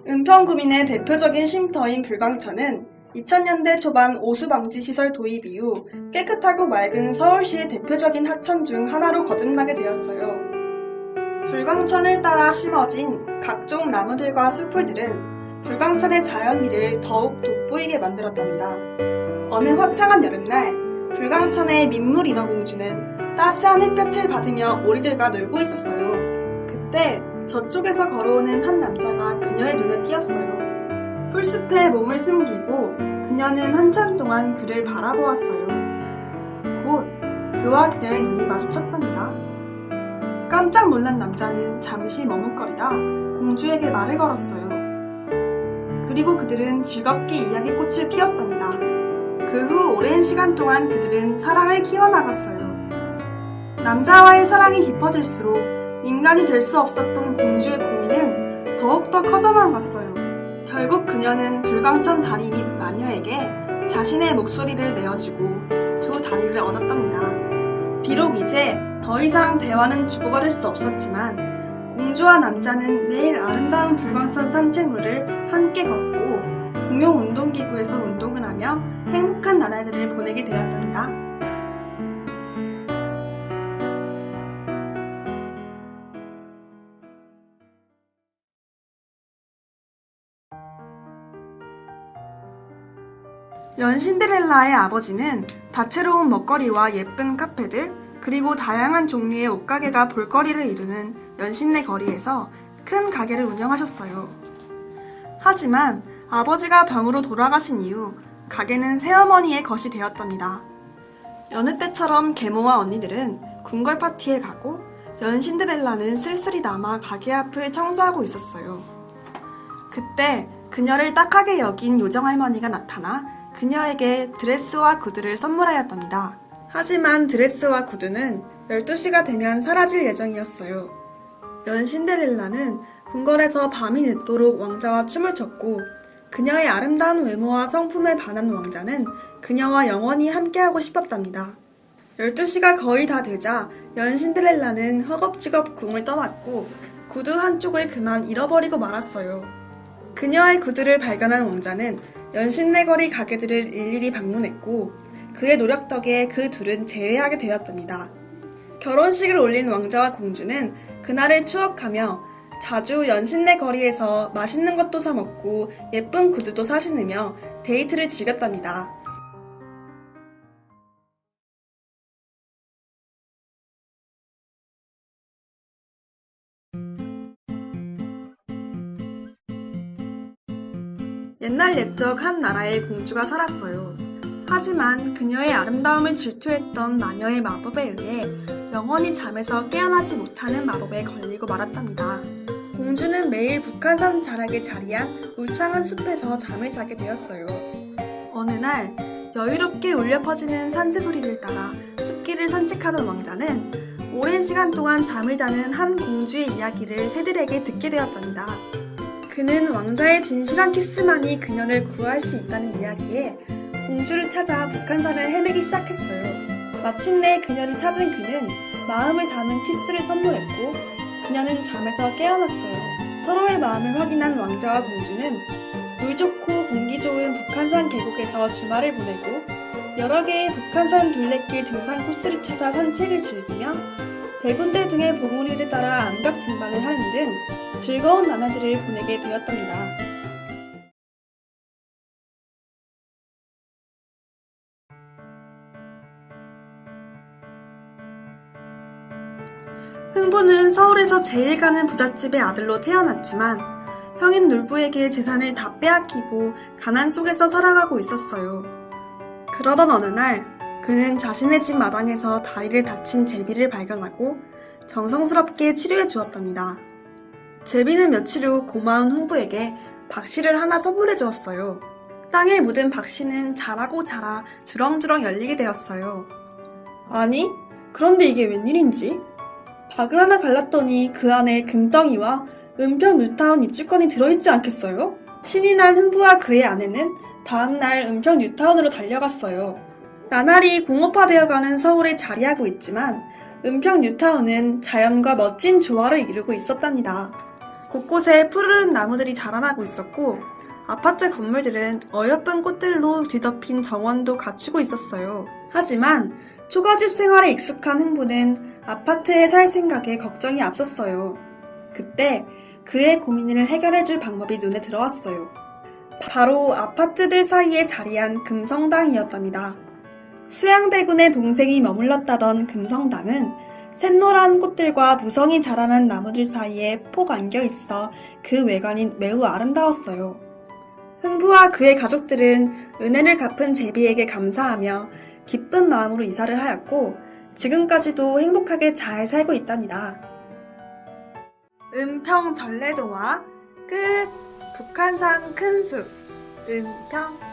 은평구민의 대표적인 쉼터인 불광천은 2000년대 초반 오수방지시설 도입 이후 깨끗하고 맑은 서울시의 대표적인 하천 중 하나로 거듭나게 되었어요. 불광천을 따라 심어진 각종 나무들과 숲풀들은 불광천의 자연미를 더욱 돋보이게 만들었답니다. 어느 화창한 여름날, 불광천의 민물 인어공주는 따스한 햇볕을 받으며 오리들과 놀고 있었어요. 그때 저쪽에서 걸어오는 한 남자가 그녀의 눈에 띄었어요. 풀숲에 몸을 숨기고 그녀는 한참 동안 그를 바라보았어요. 곧 그와 그녀의 눈이 마주쳤답니다. 깜짝 놀란 남자는 잠시 머뭇거리다 공주에게 말을 걸었어요. 그리고 그들은 즐겁게 이야기꽃을 피웠답니다. 그 후 오랜 시간 동안 그들은 사랑을 키워나갔어요. 남자와의 사랑이 깊어질수록 인간이 될 수 없었던 공주의 고민은 더욱더 커져만 갔어요. 결국 그녀는 불광천 다리 밑 마녀에게 자신의 목소리를 내어주고 두 다리를 얻었답니다. 비록 이제 더 이상 대화는 주고받을 수 없었지만 공주와 남자는 매일 아름다운 불광천 산책로를 함께 걷고 공용 운동기구에서 운동을 하며 행복한 나날들을 보내게 되었답니다. 연신데렐라의 아버지는 다채로운 먹거리와 예쁜 카페들, 그리고 다양한 종류의 옷가게가 볼거리를 이루는 연신내 거리에서 큰 가게를 운영하셨어요. 하지만 아버지가 병으로 돌아가신 이후 가게는 새어머니의 것이 되었답니다. 여느 때처럼 계모와 언니들은 궁궐 파티에 가고 연신데렐라는 쓸쓸히 남아 가게 앞을 청소하고 있었어요. 그때 그녀를 딱하게 여긴 요정할머니가 나타나 그녀에게 드레스와 구두를 선물하였답니다. 하지만 드레스와 구두는 12시가 되면 사라질 예정이었어요. 연신데렐라는 궁궐에서 밤이 늦도록 왕자와 춤을 췄고 그녀의 아름다운 외모와 성품에 반한 왕자는 그녀와 영원히 함께하고 싶었답니다. 12시가 거의 다 되자 연신데렐라는 허겁지겁 궁을 떠났고 구두 한쪽을 그만 잃어버리고 말았어요. 그녀의 구두를 발견한 왕자는 연신내 거리 가게들을 일일이 방문했고 그의 노력 덕에 그 둘은 재회하게 되었답니다. 결혼식을 올린 왕자와 공주는 그날을 추억하며 자주 연신내 거리에서 맛있는 것도 사 먹고 예쁜 구두도 사 신으며 데이트를 즐겼답니다. 옛날 옛적 한 나라에 공주가 살았어요. 하지만 그녀의 아름다움을 질투했던 마녀의 마법에 의해 영원히 잠에서 깨어나지 못하는 마법에 걸리고 말았답니다. 공주는 매일 북한산 자락에 자리한 울창한 숲에서 잠을 자게 되었어요. 어느 날 여유롭게 울려 퍼지는 산새 소리를 따라 숲길을 산책하던 왕자는 오랜 시간 동안 잠을 자는 한 공주의 이야기를 새들에게 듣게 되었답니다. 그는 왕자의 진실한 키스만이 그녀를 구할 수 있다는 이야기에 공주를 찾아 북한산을 헤매기 시작했어요. 마침내 그녀를 찾은 그는 마음을 담은 키스를 선물했고 그녀는 잠에서 깨어났어요. 서로의 마음을 확인한 왕자와 공주는 물 좋고 공기 좋은 북한산 계곡에서 주말을 보내고 여러 개의 북한산 둘레길 등산 코스를 찾아 산책을 즐기며 백운대 등의 봉우리를 따라 암벽 등반을 하는 등 즐거운 나날들을 보내게 되었답니다. 흥부는 서울에서 제일 가는 부잣집의 아들로 태어났지만 형인 놀부에게 재산을 다 빼앗기고 가난 속에서 살아가고 있었어요. 그러던 어느 날 그는 자신의 집 마당에서 다리를 다친 제비를 발견하고 정성스럽게 치료해 주었답니다. 제비는 며칠 후 고마운 흥부에게 박씨를 하나 선물해 주었어요. 땅에 묻은 박씨는 자라고 자라 주렁주렁 열리게 되었어요. 아니, 그런데 이게 웬일인지? 박을 하나 갈랐더니 그 안에 금덩이와 은평 뉴타운 입주권이 들어있지 않겠어요? 신이 난 흥부와 그의 아내는 다음날 은평 뉴타운으로 달려갔어요. 나날이 공업화되어가는 서울에 자리하고 있지만 은평 뉴타운은 자연과 멋진 조화를 이루고 있었답니다. 곳곳에 푸르른 나무들이 자라나고 있었고 아파트 건물들은 어여쁜 꽃들로 뒤덮인 정원도 갖추고 있었어요. 하지만 초가집 생활에 익숙한 흥부는 아파트에 살 생각에 걱정이 앞섰어요. 그때 그의 고민을 해결해줄 방법이 눈에 들어왔어요. 바로 아파트들 사이에 자리한 금성당이었답니다. 수양대군의 동생이 머물렀다던 금성당은 샛노란 꽃들과 무성이 자라난 나무들 사이에 폭 안겨 있어 그 외관이 매우 아름다웠어요. 흥부와 그의 가족들은 은혜를 갚은 제비에게 감사하며 기쁜 마음으로 이사를 하였고 지금까지도 행복하게 잘 살고 있답니다. 은평 전래동화 끝. 북한산 큰숲 은평